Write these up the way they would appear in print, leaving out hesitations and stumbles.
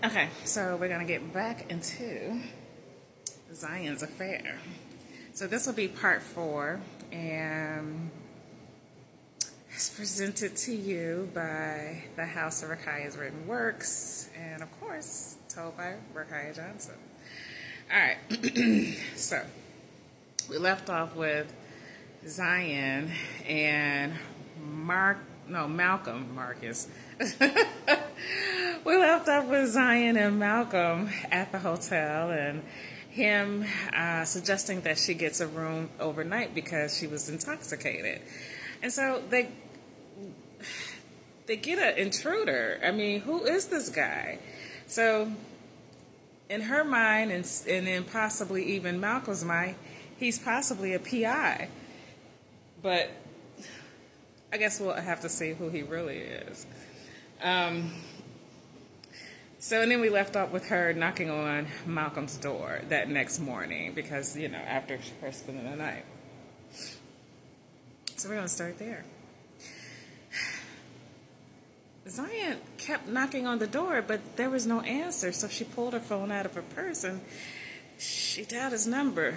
Okay, so we're going to get back into Zion's affair. So this will be part 4, and it's presented to you by the House of Rakiah's Written Works, and of course, told by Rakiah Johnson. All right, so we left off with Zion and Malcolm Marcus. We left off with Zion and Malcolm at the hotel, and him suggesting that she gets a room overnight because she was intoxicated. And so they get an intruder. I mean, who is this guy? So in her mind, and in possibly even Malcolm's mind, he's possibly a PI. But I guess we'll have to see who he really is. So, and then we left off with her knocking on Malcolm's door that next morning because, after her spending the night. So we're going to start there. Zion kept knocking on the door, but there was no answer, so she pulled her phone out of her purse and she dialed his number.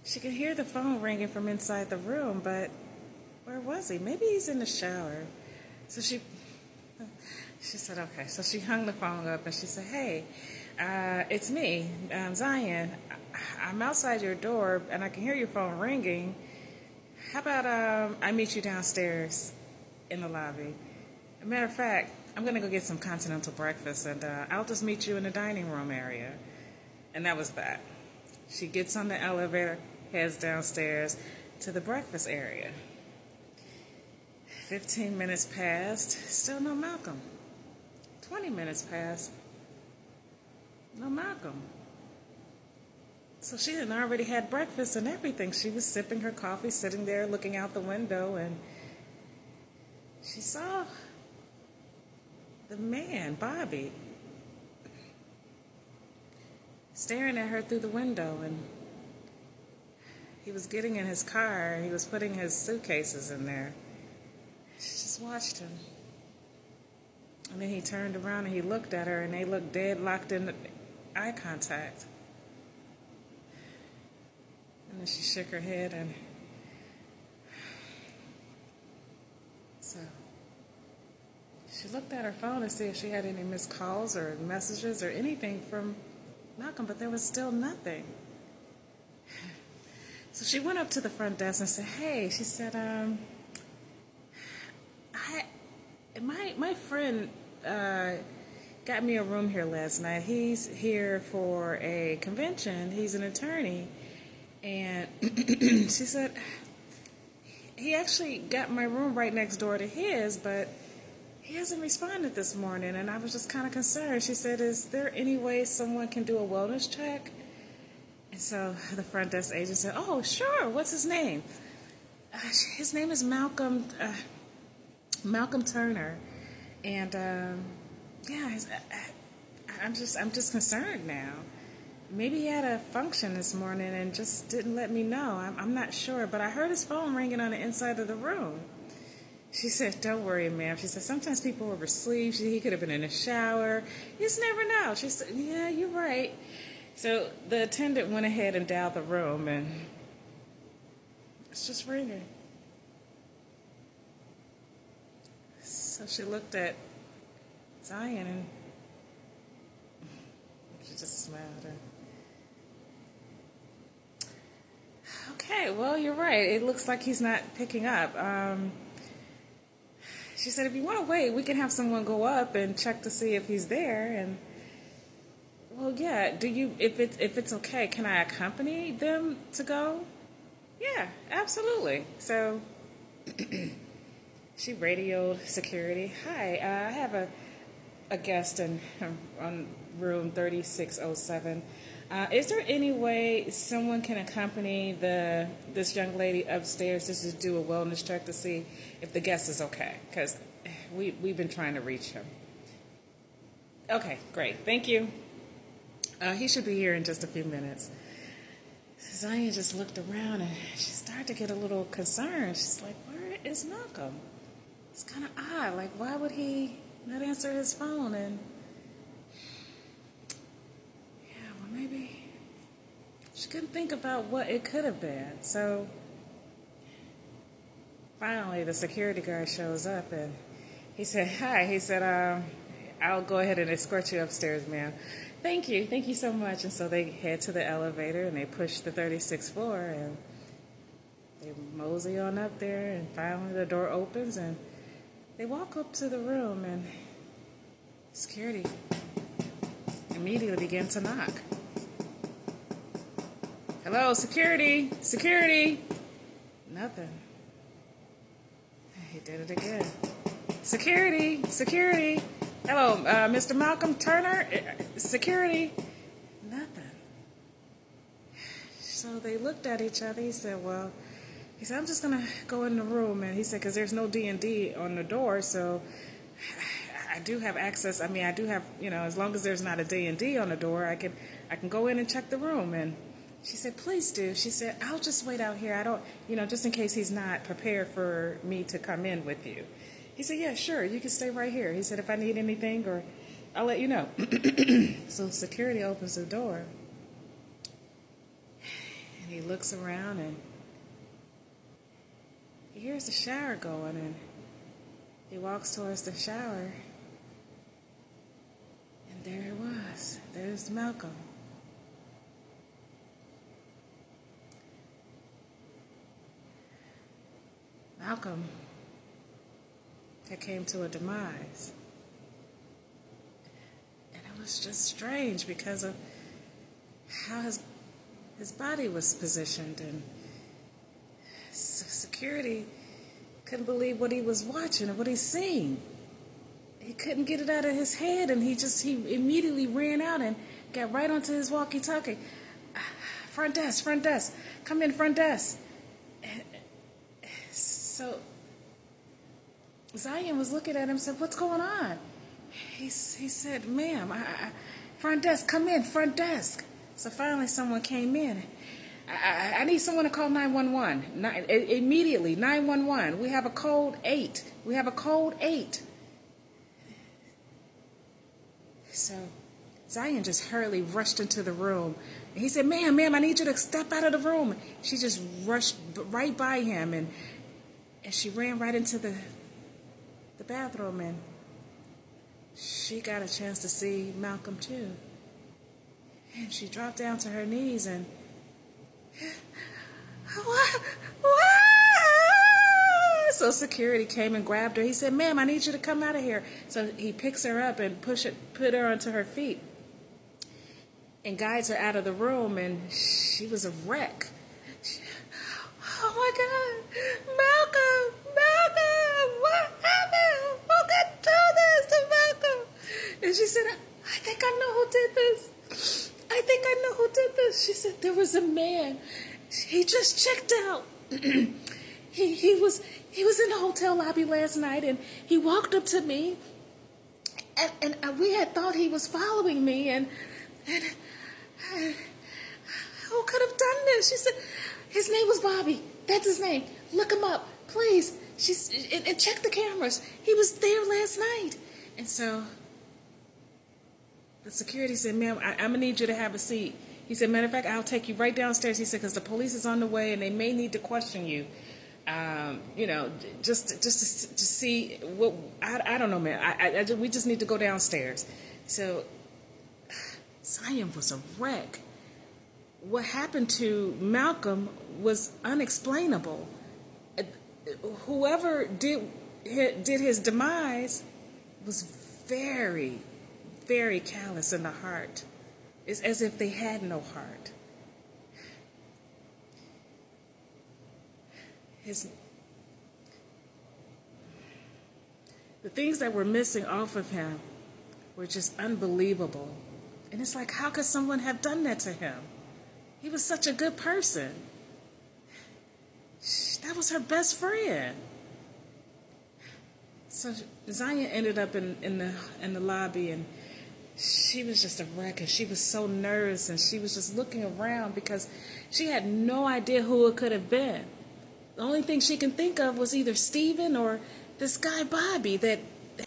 She could hear the phone ringing from inside the room, but where was he? Maybe he's in the shower. So she said, okay. So she hung the phone up and she said, hey, it's me, Zion. I'm outside your door and I can hear your phone ringing. How about I meet you downstairs in the lobby? As a matter of fact, I'm going to go get some continental breakfast and I'll just meet you in the dining room area. And that was that. She gets on the elevator, heads downstairs to the breakfast area. 15 minutes passed, still no Malcolm. 20 minutes passed, no Malcolm. So she had already had breakfast and everything. She was sipping her coffee, sitting there looking out the window, and she saw the man, Bobby, staring at her through the window, and he was getting in his car. He was putting his suitcases in there. She just watched him. And then he turned around and he looked at her, and they looked dead, locked in eye contact. And then she shook her head, and so she looked at her phone to see if she had any missed calls or messages or anything from Malcolm, but there was still nothing. So she went up to the front desk and said, hey, she said, my friend got me a room here last night. He's here for a convention. He's an attorney. And she said, he actually got my room right next door to his, but he hasn't responded this morning. And I was just kind of concerned. She said, is there any way someone can do a wellness check? And so the front desk agent said, oh, sure. What's his name? His name is Malcolm Turner. And, I'm just concerned now. Maybe he had a function this morning and just didn't let me know. I'm not sure, but I heard his phone ringing on the inside of the room. She said, don't worry, ma'am. She said, sometimes people oversleep. He could have been in the shower. You just never know. She said, yeah, you're right. So the attendant went ahead and dialed the room, and it's just ringing. So she looked at Zion, and she just smiled. Okay, well, you're right. It looks like he's not picking up. She said, if you want to wait, we can have someone go up and check to see if he's there. And well, yeah. If it's okay, can I accompany them to go? Yeah, absolutely. So she radioed security. Hi, I have a guest on room 3607. Is there any way someone can accompany this young lady upstairs just to do a wellness check to see if the guest is okay? Because we've been trying to reach him. Okay, great. Thank you. He should be here in just a few minutes. Zion just looked around and she started to get a little concerned. She's like, where is Malcolm? It's kind of odd. Like, why would he not answer his phone. And yeah, well, maybe she couldn't think about what it could have been. So finally, the security guard shows up, and he said, "Hi." He said, "I'll go ahead and escort you upstairs, ma'am." Thank you so much. And so they head to the elevator, and they push the 36th floor, and they mosey on up there, and finally the door opens, and they walk up to the room, and security immediately begin to knock. "Hello, security, security." Nothing. He did it again. "Security, security. Hello, Mr. Malcolm Turner, security." Nothing. So they looked at each other. He said, "I'm just going to go in the room." And he said, "Because there's no D&D on the door, so I do have access. I mean, I do have, as long as there's not a D&D on the door, I can go in and check the room." And she said, "Please do." She said, "I'll just wait out here. I don't, just in case he's not prepared for me to come in with you." He said, "Yeah, sure. You can stay right here." He said, "If I need anything, or I'll let you know." So security opens the door, and he looks around, and he hears the shower going, and he walks towards the shower, and there it was. There's Malcolm. Malcolm that came to a demise. And it was just strange because of how his body was positioned, and security couldn't believe what he was watching and what he's seeing. He couldn't get it out of his head, and he immediately ran out and got right onto his walkie-talkie. Front desk, come in, front desk." So Zion was looking at him and said, "What's going on?" He said, "Ma'am, front desk, come in, front desk." So finally someone came in. I need someone to call 911. Immediately, 911. We have a code 8. So Zion just hurriedly rushed into the room. And he said, ma'am, I need you to step out of the room." She just rushed right by him, and she ran right into the bathroom, and she got a chance to see Malcolm too. And she dropped down to her knees, and what? So security came and grabbed her. He said, "Ma'am, I need you to come out of here." So he picks her up and put her onto her feet and guides her out of the room, and she was a wreck. "Oh my God, Malcolm, what happened? Who could do this to Malcolm?" And she said, I think I know who did this. She said, "There was a man. He just checked out. He was in the hotel lobby last night, and he walked up to me, and we had thought he was following me, and who could have done this?" She said, "His name was Bobby. That's his name. Look him up, please. And check the cameras. He was there last night." And so the security said, "Ma'am, I'm going to need you to have a seat." He said, "Matter of fact, I'll take you right downstairs." He said, "Because the police is on the way, and they may need to question you. Just to see what, I don't know, man. We just need to go downstairs." So Zion was a wreck. What happened to Malcolm was unexplainable. Whoever did his demise was very, very callous in the heart. It's as if they had no heart. The things that were missing off of him were just unbelievable. And it's like, how could someone have done that to him? He was such a good person. That was her best friend. So Zion ended up in the lobby, and she was just a wreck, and she was so nervous, and she was just looking around because she had no idea who it could have been. The only thing she can think of was either Steven or this guy Bobby that